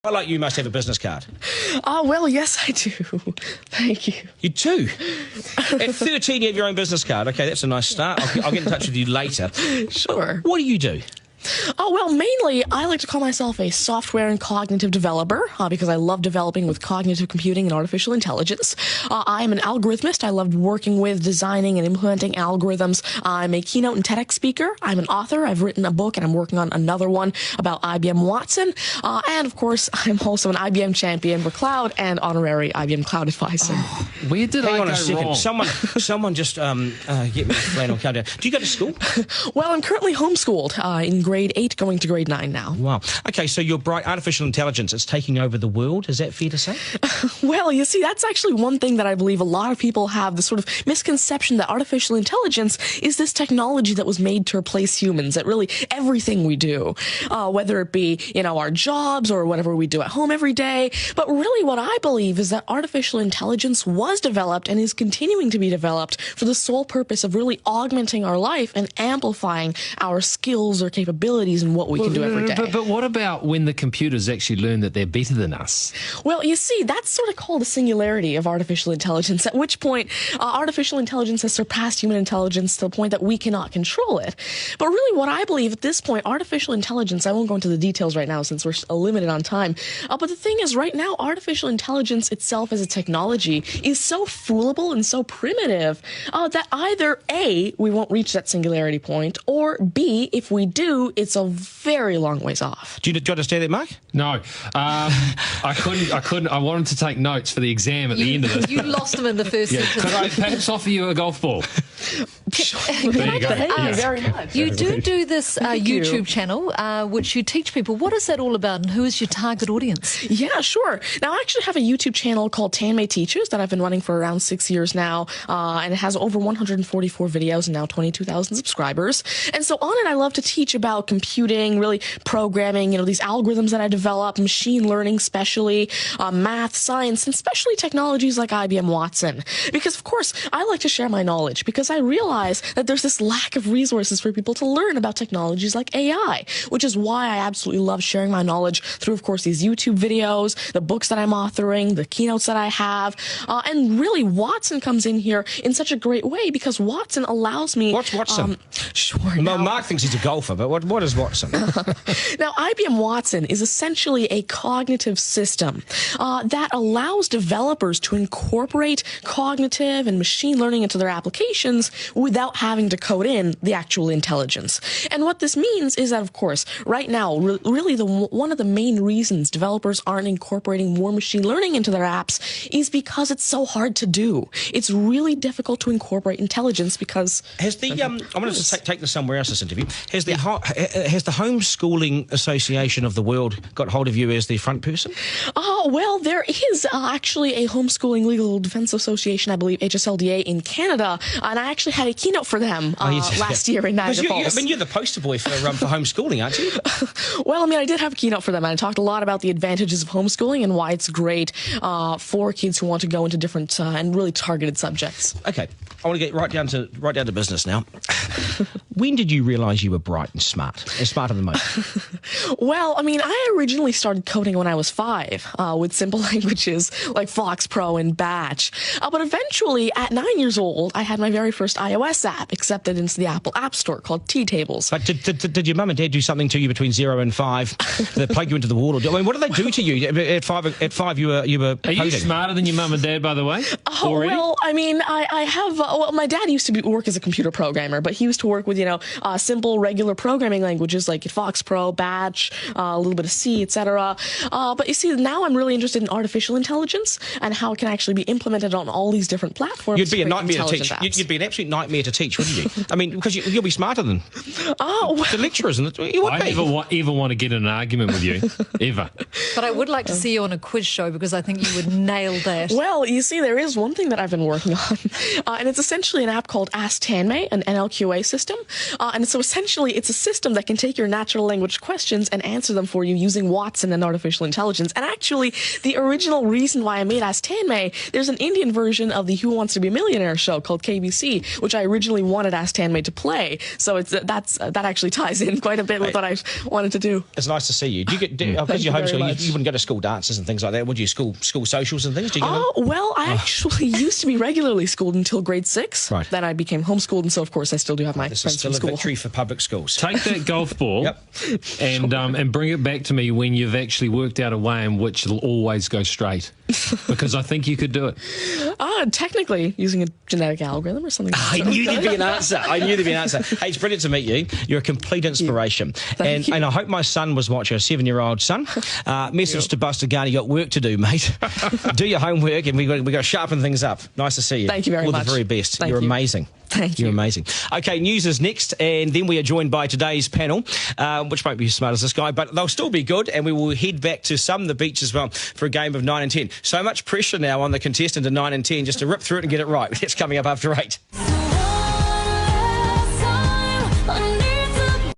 I like you must have a business card. Well, yes, I do. Thank you. You do? At 13, you have your own business card. OK, that's a nice start. I'll get in touch with you later. Sure. What do you do? Oh, well, mainly, I like to call myself a software and cognitive developer because I love developing with cognitive computing and artificial intelligence. I am an algorithmist. I love working with, designing, and implementing algorithms. I'm a keynote and TEDx speaker. I'm an author. I've written a book, and I'm working on another one about IBM Watson. And, of course, I'm also an IBM champion for cloud and honorary IBM cloud advisor. Oh, where did I go wrong? Someone just get me a flannel countdown. Do you go to school? Well, I'm currently homeschooled in grade 8, going to grade 9 now. Wow. Okay, so you're bright. Artificial intelligence, it's taking over the world. Is that fair to say? Well, you see, that's actually one thing that I believe a lot of people have, this sort of misconception that artificial intelligence is this technology that was made to replace humans, that really everything we do, whether it be, our jobs or whatever we do at home every day. But really what I believe is that artificial intelligence was developed and is continuing to be developed for the sole purpose of really augmenting our life and amplifying our skills or capabilities and what we can do every day. But what about when the computers actually learn that they're better than us? Well, you see, that's sort of called the singularity of artificial intelligence, at which point artificial intelligence has surpassed human intelligence to the point that we cannot control it. But really what I believe at this point, artificial intelligence, I won't go into the details right now since we're limited on time, but the thing is right now, artificial intelligence itself as a technology is so foolable and so primitive that either A, we won't reach that singularity point, or B, if we do, it's a very long ways off. Do you understand that, Mark? No. I couldn't. I wanted to take notes for the exam at the end of it. You lost them in the first sentence. Could I perhaps offer you a golf ball? There you go. Thank you very much. You do this YouTube channel, which you teach people. What is that all about, and who is your target audience? Yeah, sure. Now, I actually have a YouTube channel called Tanmay Teaches that I've been running for around 6 years now, and it has over 144 videos and now 22,000 subscribers. And so on it, I love to teach about computing, really programming, these algorithms that I develop, machine learning especially, math, science, and especially technologies like IBM Watson. Because, of course, I like to share my knowledge because I realize that there's this lack of resources for people to learn about technologies like AI, which is why I absolutely love sharing my knowledge through, of course, these YouTube videos, the books that I'm authoring, the keynotes that I have, and really Watson comes in here in such a great way because Watson allows me... What's Watson? Sure. Well, Mark thinks he's a golfer, but what is Watson? Now, IBM Watson is essentially a cognitive system that allows developers to incorporate cognitive and machine learning into their applications without having to code in the actual intelligence. And what this means is that, of course, right now, really one of the main reasons developers aren't incorporating more machine learning into their apps is because it's so hard to do. It's really difficult to incorporate intelligence because... I'm going to take this somewhere else, this interview. Has the Homeschooling Association of the World got hold of you as the front person? Oh, well, there is actually a Homeschooling Legal Defense Association, I believe, HSLDA, in Canada, and I actually had a keynote for them last year in Niagara Falls. You're the poster boy for homeschooling, aren't you? Well, I did have a keynote for them, and I talked a lot about the advantages of homeschooling and why it's great for kids who want to go into different and really targeted subjects. Okay, I want to get right down to business now. When did you realise you were bright and smart, and smarter than most? Well, I originally started coding when I was 5 with simple languages like Fox Pro and Batch. But eventually, at 9 years old, I had my very first iOS app accepted into the Apple App Store called T-Tables. But did your mum and dad do something to you between 0 and 5? They plug you into the wall? What did they do to you? At 5, you were coding. Are you smarter than your mum and dad, by the way? Oh, already? Well, I have... my dad used to work as a computer programmer, but he used to work with, simple, regular programming languages like Fox Pro, Batch, a little bit of C, etc. But you see, now I'm really interested in artificial intelligence and how it can actually be implemented on all these different platforms. You'd be a nightmare to teach. You'd be an absolute nightmare to teach, wouldn't you? Because you'll be smarter than the lecturers. You would I never want to get in an argument with you, ever. But I would like to see you on a quiz show because I think you would nail that. Well, you see, there is one thing that I've been working on, and it's essentially an app called Ask Tanmay, an NLQA system, And so essentially, it's a system that can take your natural language questions and answer them for you using Watson and artificial intelligence. And actually, the original reason why I made Ask Tanmay, there's an Indian version of the Who Wants to Be a Millionaire show called KBC, which I originally wanted Ask Tanmay to play. So that actually ties in quite a bit with what I wanted to do. It's nice to see you. Do you get because you're homeschooled, you wouldn't go to school dances and things like that, would you? School socials and things? Do you get well, I actually used to be regularly schooled until grade 6. Right. Then I became homeschooled, and so of course I still do have my This is friends still from a school. victory for public schools. Take that golf ball and bring it back to me when you've actually worked out a way in which it'll always go straight. Because I think you could do it. Technically, using a genetic algorithm or something. I knew there'd be an answer. Hey, it's brilliant to meet you. You're a complete inspiration. Thank you. And I hope my son was watching, a 7-year-old son. Message to Buster Garner, you got work to do, mate. Do your homework, and we got to sharpen things up. Nice to see you. Thank you very much. much. All the very best. Thank You're you. amazing. Thank you. You're amazing. Okay, news is next, and then we are joined by today's panel, which won't be as smart as this guy, but they'll still be good, and we will head back to some of the beach as well for a game of 9 and 10. So much pressure now on the contestant in 9 and 10 just to rip through it and get it right. It's coming up after 8.